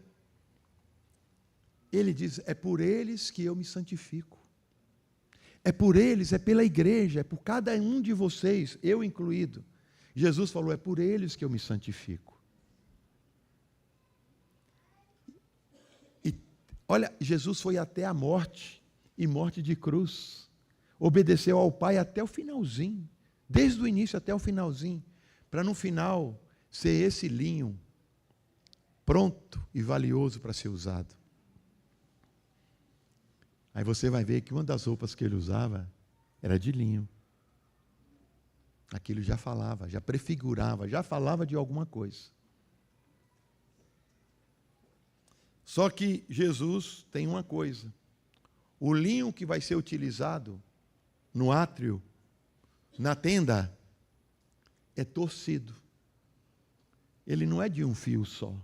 Ele diz, é por eles que eu me santifico. É por eles, é pela igreja, é por cada um de vocês, eu incluído. Jesus falou, é por eles que eu me santifico. Olha, Jesus foi até a morte, e morte de cruz. Obedeceu ao Pai até o finalzinho, desde o início até o finalzinho, para no final ser esse linho pronto e valioso para ser usado. Aí você vai ver que uma das roupas que ele usava era de linho. Aquilo já falava, já prefigurava, já falava de alguma coisa. Só que Jesus tem uma coisa: o linho que vai ser utilizado no átrio, na tenda, é torcido. Ele não é de um fio só.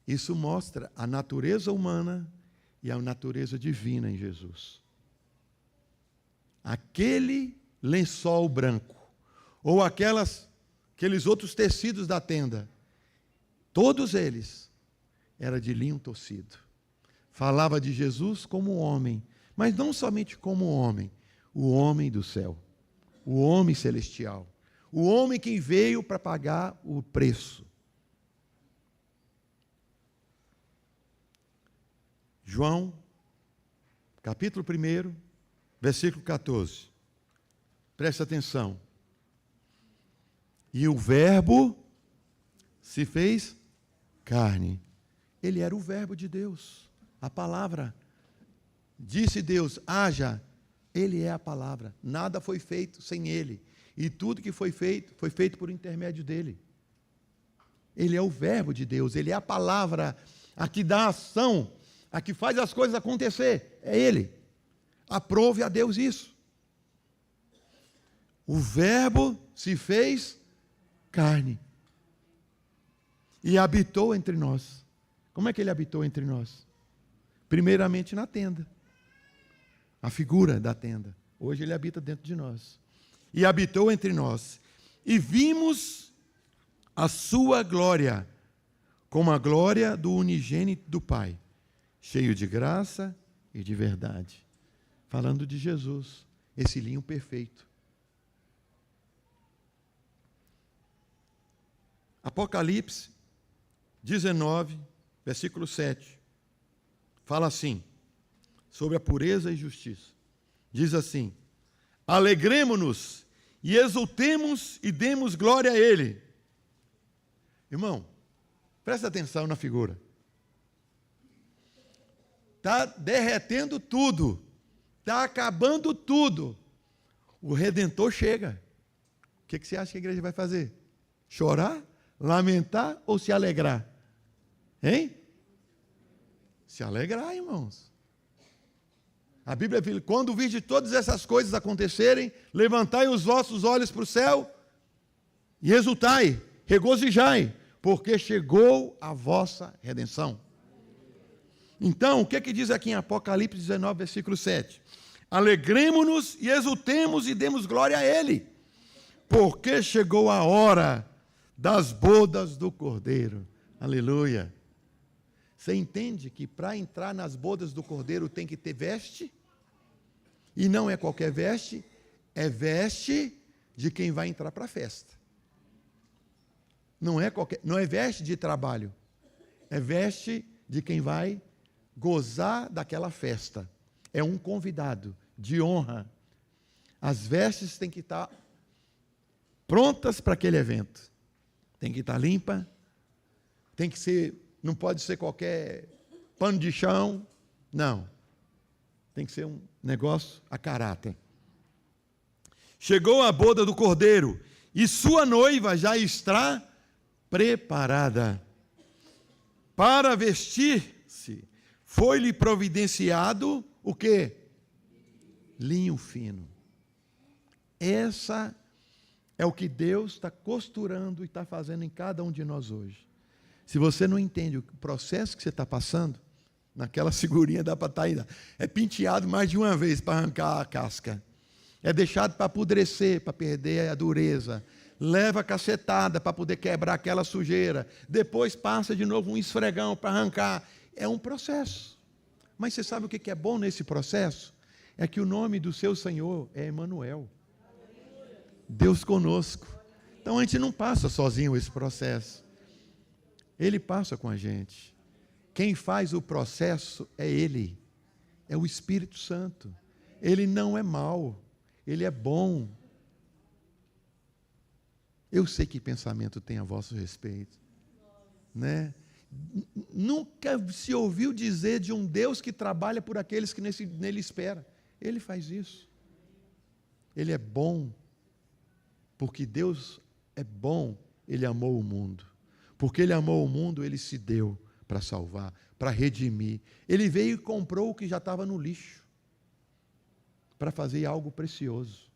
Isso mostra a natureza humana e a natureza divina em Jesus. Aquele lençol branco, ou aqueles outros tecidos da tenda, todos eles eram de linho torcido. Falava de Jesus como homem, mas não somente como homem, o homem do céu, o homem celestial, o homem que veio para pagar o preço. João, capítulo 1, versículo 14. Presta atenção. E o Verbo se fez carne. Ele era o Verbo de Deus, a palavra. Disse Deus, haja. Ele é a palavra. Nada foi feito sem ele. E tudo que foi feito por intermédio dele. Ele é o Verbo de Deus, ele é a palavra, a que dá ação, a que faz as coisas acontecer. É ele. Aprove a Deus isso. O Verbo se fez carne e habitou entre nós. Como é que ele habitou entre nós? Primeiramente na tenda, a figura da tenda. Hoje ele habita dentro de nós. E habitou entre nós. E vimos a sua glória, como a glória do unigênito do Pai, cheio de graça e de verdade. Falando de Jesus, esse linho perfeito. Apocalipse 19, versículo 7. Fala assim, sobre a pureza e justiça. Diz assim: alegremo-nos e exultemos e demos glória a Ele. Irmão, presta atenção na figura. Está derretendo tudo. Está acabando tudo. O Redentor chega. O que você acha que a igreja vai fazer? Chorar? Lamentar ou se alegrar? Hein? Se alegrar, irmãos. A Bíblia diz, quando vide todas essas coisas acontecerem, levantai os vossos olhos para o céu e exultai, regozijai, porque chegou a vossa redenção. Então, o que diz aqui em Apocalipse 19, versículo 7? Alegremo-nos e exultemos e demos glória a Ele, porque chegou a hora das bodas do Cordeiro. Aleluia. Você entende que para entrar nas bodas do Cordeiro tem que ter veste? E não é qualquer veste, é veste de quem vai entrar para a festa. Não é veste de trabalho, é veste de quem vai gozar daquela festa. É um convidado de honra. As vestes têm que estar prontas para aquele evento. Tem que estar limpa, tem que ser, não pode ser qualquer pano de chão, não. Tem que ser um negócio a caráter. Chegou a boda do Cordeiro e sua noiva já está preparada para vestir-se. Foi-lhe providenciado o quê? Linho fino. Essa é o que Deus está costurando e está fazendo em cada um de nós hoje. Se você não entende o processo que você está passando, naquela figurinha dá para estar ainda. É penteado mais de uma vez para arrancar a casca. É deixado para apodrecer, para perder a dureza. Leva a cacetada para poder quebrar aquela sujeira. Depois passa de novo um esfregão para arrancar. É um processo. Mas você sabe o que é bom nesse processo? É que o nome do seu Senhor é Emanuel. Deus conosco. Então a gente não passa sozinho esse processo. Ele passa com a gente. Quem faz o processo é Ele, é o Espírito Santo. Ele não é mau, Ele é bom. Eu sei que pensamento tem a vosso respeito, né? Nunca se ouviu dizer de um Deus que trabalha por aqueles que nele esperam. Ele faz isso. Ele é bom, porque Deus é bom, Ele amou o mundo. Porque Ele amou o mundo, Ele se deu para salvar, para redimir. Ele veio e comprou o que já estava no lixo, para fazer algo precioso.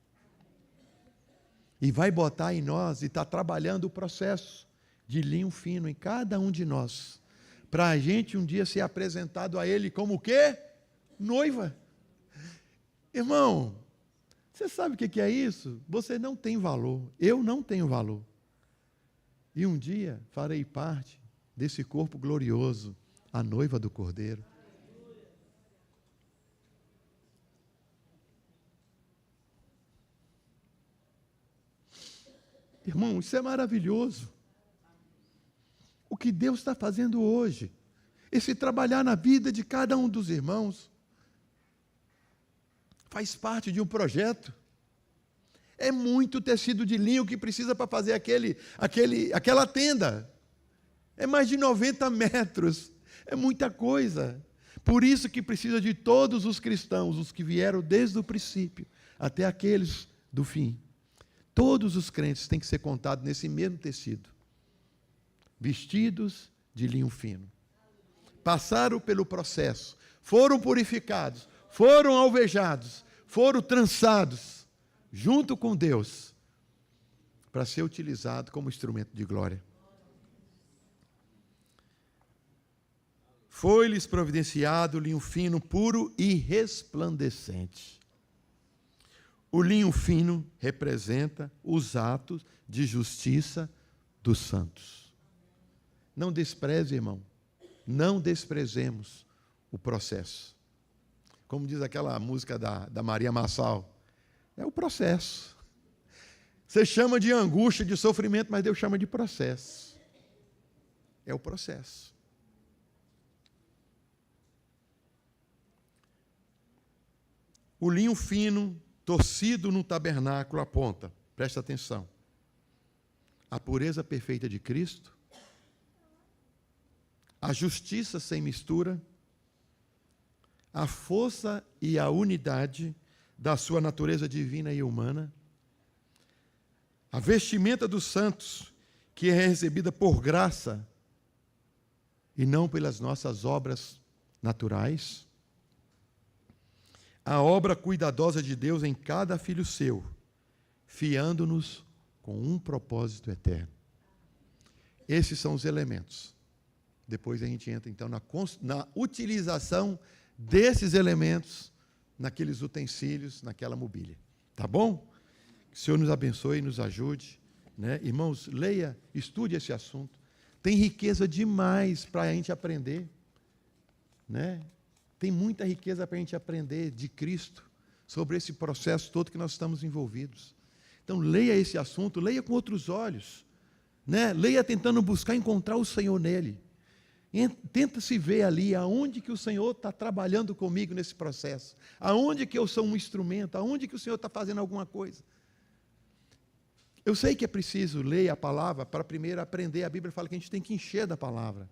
E vai botar em nós, e está trabalhando o processo de linho fino em cada um de nós, para a gente um dia ser apresentado a Ele como o quê? Noiva. Irmão, você sabe o que é isso? Você não tem valor, eu não tenho valor. E um dia farei parte desse corpo glorioso, a noiva do Cordeiro. Irmão, isso é maravilhoso. O que Deus está fazendo hoje, esse trabalhar na vida de cada um dos irmãos, faz parte de um projeto. É muito tecido de linho que precisa para fazer aquela tenda. É mais de 90 metros. É muita coisa. Por isso que precisa de todos os cristãos, os que vieram desde o princípio até aqueles do fim. Todos os crentes têm que ser contados nesse mesmo tecido. Vestidos de linho fino. Passaram pelo processo, foram purificados, foram alvejados, foram trançados, junto com Deus, para ser utilizado como instrumento de glória. Foi-lhes providenciado linho fino, puro e resplandecente. O linho fino representa os atos de justiça dos santos. Não despreze, irmão, não desprezemos o processo. Como diz aquela música da Maria Massal, é o processo. Você chama de angústia, de sofrimento, mas Deus chama de processo. É o processo. O linho fino, torcido no tabernáculo, aponta, presta atenção, a pureza perfeita de Cristo, a justiça sem mistura, a força e a unidade da sua natureza divina e humana, a vestimenta dos santos, que é recebida por graça e não pelas nossas obras naturais, a obra cuidadosa de Deus em cada filho seu, fiando-nos com um propósito eterno. Esses são os elementos. Depois a gente entra, então, na utilização desses elementos, naqueles utensílios, naquela mobília. Tá bom? Que o Senhor nos abençoe e nos ajude, né? Irmãos, leia, estude esse assunto. Tem riqueza demais para a gente aprender, né? Tem muita riqueza para a gente aprender de Cristo, sobre esse processo todo que nós estamos envolvidos. Então, leia esse assunto, leia com outros olhos, né? Leia tentando buscar encontrar o Senhor nele. Tenta se ver ali, aonde que o Senhor está trabalhando comigo nesse processo, aonde que eu sou um instrumento, aonde que o Senhor está fazendo alguma coisa. Eu sei que é preciso ler a palavra para primeiro aprender. A Bíblia fala que a gente tem que encher da palavra.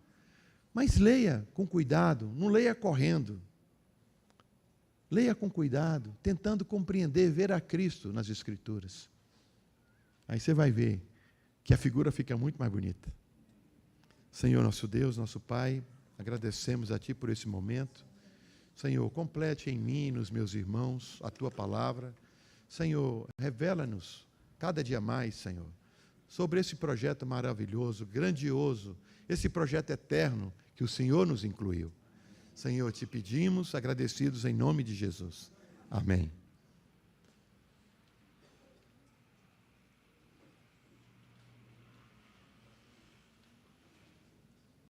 Mas leia com cuidado, não leia correndo. Leia com cuidado, tentando compreender, ver a Cristo nas Escrituras. Aí você vai ver que a figura fica muito mais bonita. Senhor, nosso Deus, nosso Pai, agradecemos a Ti por esse momento. Senhor, complete em mim, nos meus irmãos, a Tua palavra. Senhor, revela-nos cada dia mais, Senhor, sobre esse projeto maravilhoso, grandioso, esse projeto eterno que o Senhor nos incluiu. Senhor, te pedimos, agradecidos em nome de Jesus. Amém.